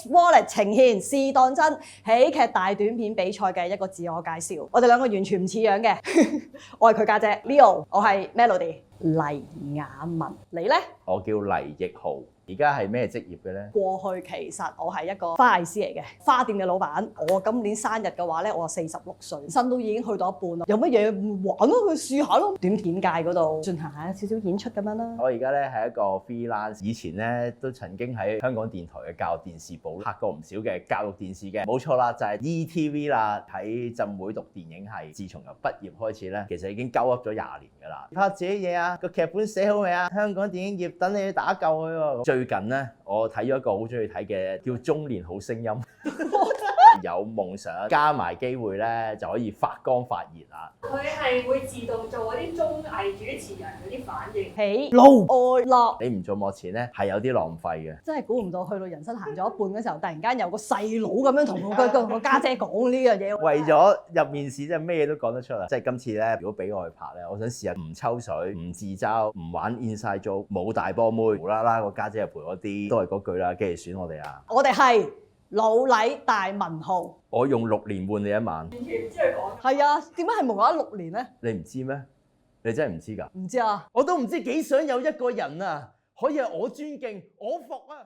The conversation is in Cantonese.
X Wallet 呈現試當真喜劇大短片比賽嘅一個自我介紹。我哋兩個完全唔似樣嘅，我係佢家姐 Leo， 我係 Melody 黎雅文，你呢？我叫黎奕豪，而家係咩職業嘅咧？過去其實我係一個花藝師嚟嘅，花店嘅老闆。我今年生日嘅話咧，我46歲，身都已經去到一半啦。有乜嘢玩咯？去試下咯。短片界嗰度進行下少少演出咁樣啦。我而家咧係一個 freelance，以前咧都曾經喺香港電台嘅教育電視部拍過唔少嘅教育電視嘅，冇錯啦，就係 ETV 啦。喺浸會讀電影系，自從由畢業開始咧，其實已經鳩噏咗20年㗎啦。拍自己嘢啊，個劇本寫好未啊？香港電影業等你去打救佢喎。最近咧，我睇咗一個好中意睇嘅叫《中年好聲音》，有夢想加埋機會咧，就可以發光發熱啦。佢係會自動做嗰啲綜藝主持人嗰啲反應。起路愛落，你唔做幕前咧，係有啲浪費嘅。真係估唔到去到人生行咗一半嘅時候，突然間有個細佬咁樣同我家姐講呢樣嘢。為咗入面試，真係咩都講得出啦！即係今次咧，如果俾我去拍咧，我想試下唔抽水、唔自嘲、唔玩 inside joke、冇大波妹，無啦啦個家姐又陪我啲，都係嗰句啦，記住選我哋啊！我哋係老禮大文豪。我用6年換你1晚，完全唔知佢講。係啊，點解係無啦啦6年咧？你唔知咩？你真係唔知㗎？唔知啊。我都唔知幾想有一個人啊，可以係我尊敬、我服啊！